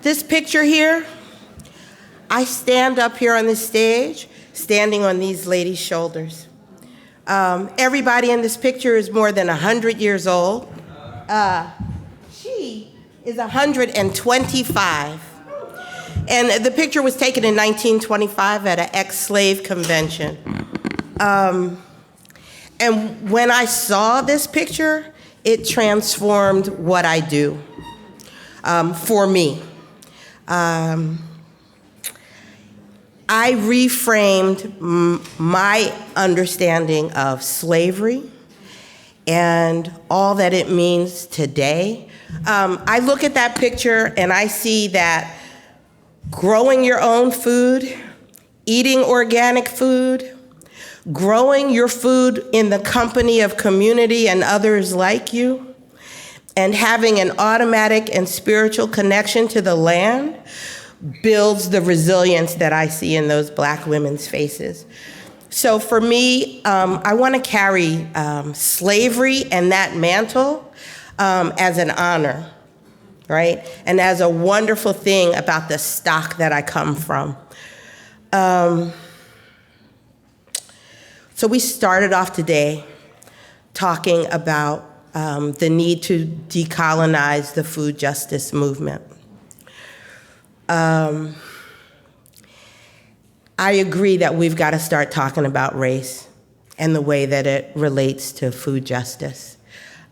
This picture here, I stand up here on this stage, standing on these ladies' shoulders. Everybody in this picture is more than 100 years old. She is 125. And the picture was taken in 1925 at an ex-slave convention. And when I saw this picture, it transformed what I do for me. I reframed my understanding of slavery and all that it means today. I look at that picture and I see that growing your own food, eating organic food, growing your food in the company of community and others like you, and having an automatic and spiritual connection to the land builds the resilience that I see in those Black women's faces. So for me, I want to carry slavery and that mantle as an honor, right? And as a wonderful thing about the stock that I come from. So we started off today talking about the need to decolonize the food justice movement. I agree that we've got to start talking about race and the way that it relates to food justice.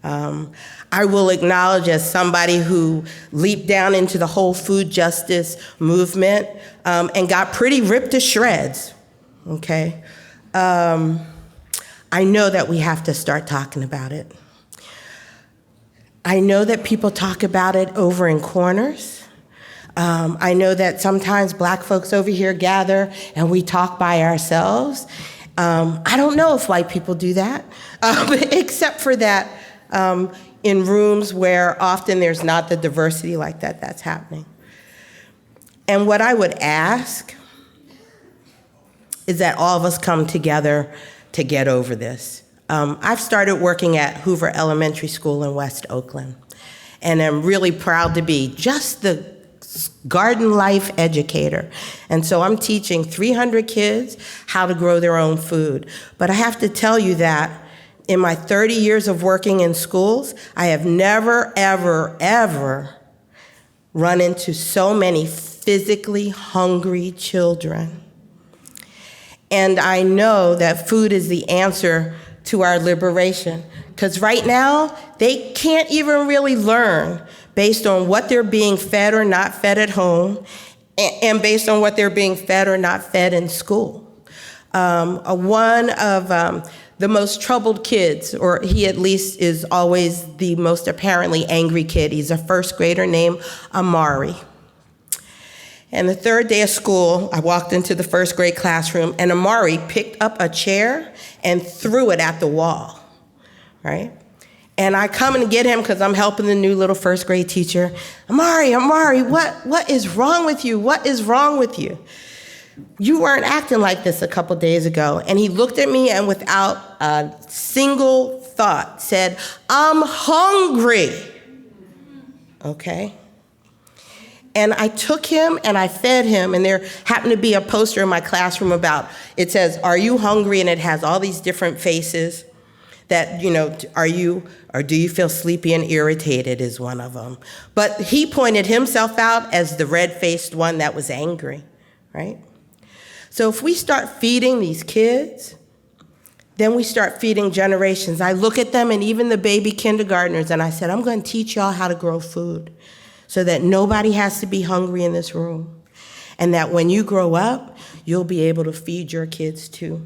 I will acknowledge, as somebody who leaped down into the whole food justice movement and got pretty ripped to shreds, okay? I know that we have to start talking about it. I know that people talk about it over in corners. I know that sometimes Black folks over here gather and we talk by ourselves. I don't know if white people do that, except for that in rooms where often there's not the diversity like that that's happening. And what I would ask is that all of us come together to get over this. I've started working at Hoover Elementary School in West Oakland, and I'm really proud to be just the garden life educator. And so I'm teaching 300 kids how to grow their own food. But I have to tell you that in my 30 years of working in schools, I have never, ever, ever run into so many physically hungry children. And I know that food is the answer to our liberation. Because right now, they can't even really learn based on what they're being fed or not fed at home, and based on what they're being fed or not fed in school. One of the most troubled kids, or he at least is always the most apparently angry kid, he's a first grader named Amari. And the third day of school, I walked into the first grade classroom, and Amari picked up a chair and threw it at the wall, right? And I come and get him because I'm helping the new little first grade teacher. Amari, what is wrong with you? What is wrong with you? You weren't acting like this a couple days ago. And he looked at me and without a single thought said, I'm hungry, okay? And I took him and I fed him, and there happened to be a poster in my classroom about, it says, are you hungry? And it has all these different faces that, you know, do you feel sleepy and irritated is one of them. But he pointed himself out as the red-faced one that was angry, right? So if we start feeding these kids, then we start feeding generations. I look at them and even the baby kindergartners, and I said, I'm going to teach y'all how to grow food so that nobody has to be hungry in this room. And that when you grow up, you'll be able to feed your kids too.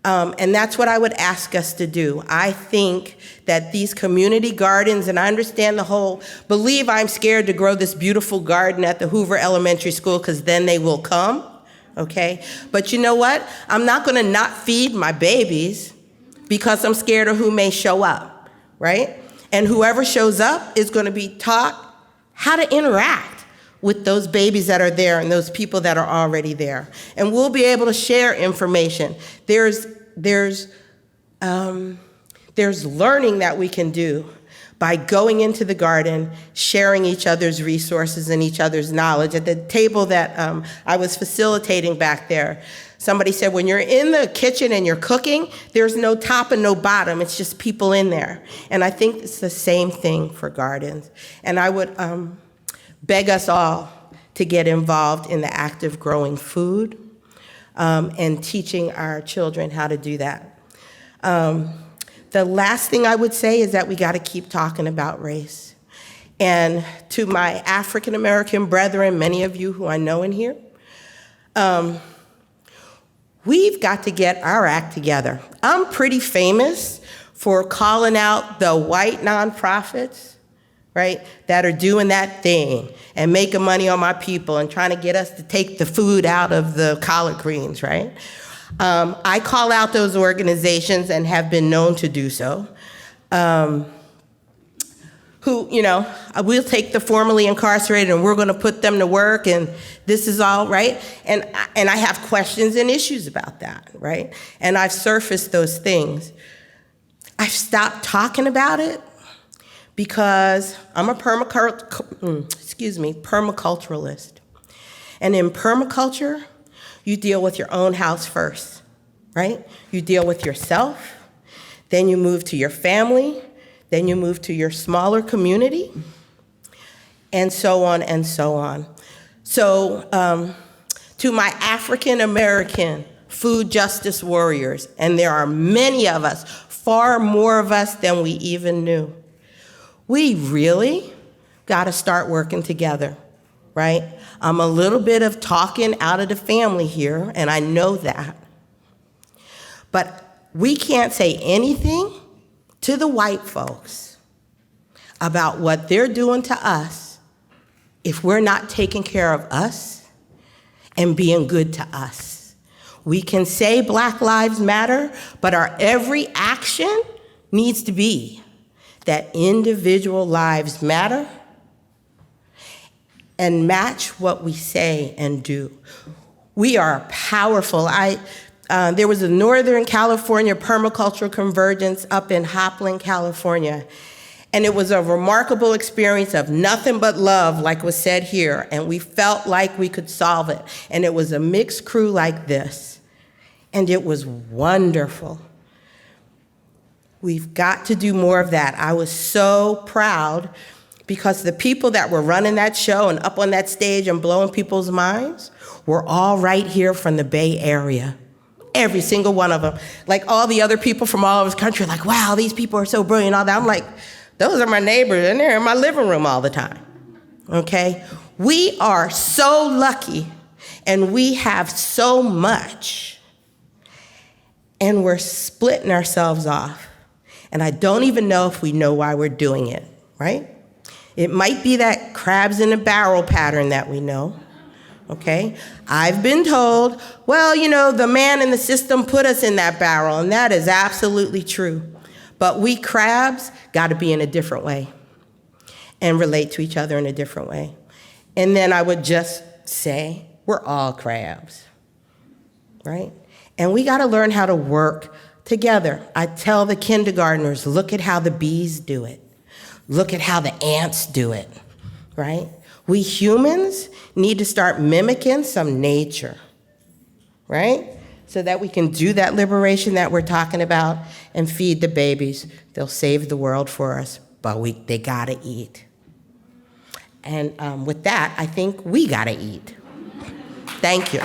And that's what I would ask us to do. I think that these community gardens, and I understand the whole, believe I'm scared to grow this beautiful garden at the Hoover Elementary School because then they will come, okay? But you know what? I'm not gonna not feed my babies because I'm scared of who may show up, right? And whoever shows up is gonna be taught how to interact with those babies that are there and those people that are already there. And we'll be able to share information. There's learning that we can do, by going into the garden, sharing each other's resources and each other's knowledge. At the table that I was facilitating back there, somebody said, when you're in the kitchen and you're cooking, there's no top and no bottom, it's just people in there. And I think it's the same thing for gardens. And I would beg us all to get involved in the act of growing food and teaching our children how to do that. The last thing I would say is that we got to keep talking about race. And to my African American brethren, many of you who I know in here, we've got to get our act together. I'm pretty famous for calling out the white nonprofits, right, that are doing that thing and making money on my people and trying to get us to take the food out of the collard greens, right? I call out those organizations and have been known to do so, who, you know, we'll take the formerly incarcerated and we're going to put them to work and this is all right. And I have questions and issues about that, right? And I've surfaced those things. I've stopped talking about it because I'm a permaculturalist. And in permaculture, you deal with your own house first, right? You deal with yourself, then you move to your family, then you move to your smaller community, and so on and so on. So to my African American food justice warriors, and there are many of us, far more of us than we even knew, we really gotta start working together, right? I'm a little bit of talking out of the family here, and I know that. But we can't say anything to the white folks about what they're doing to us if we're not taking care of us and being good to us. We can say Black Lives Matter, but our every action needs to be that individual lives matter and match what we say and do. We are powerful. There was a Northern California permacultural convergence up in Hopland, California, and it was a remarkable experience of nothing but love, like was said here, and we felt like we could solve it. And it was a mixed crew like this, and it was wonderful. We've got to do more of that. I was so proud because the people that were running that show and up on that stage and blowing people's minds were all right here from the Bay Area. Every single one of them. Like all the other people from all over the country, like, wow, these people are so brilliant, all that. I'm like, those are my neighbors, and they're in my living room all the time, okay? We are so lucky, and we have so much, and we're splitting ourselves off. And I don't even know if we know why we're doing it, right? It might be that crabs in a barrel pattern that we know, okay? I've been told, well, you know, the man in the system put us in that barrel, and that is absolutely true. But we crabs got to be in a different way and relate to each other in a different way. And then I would just say, we're all crabs, right? And we got to learn how to work together. I tell the kindergartners, look at how the bees do it. Look at how the ants do it, right? We humans need to start mimicking some nature, right? So that we can do that liberation that we're talking about and feed the babies. They'll save the world for us, but they gotta eat. And with that, I think we gotta eat. Thank you.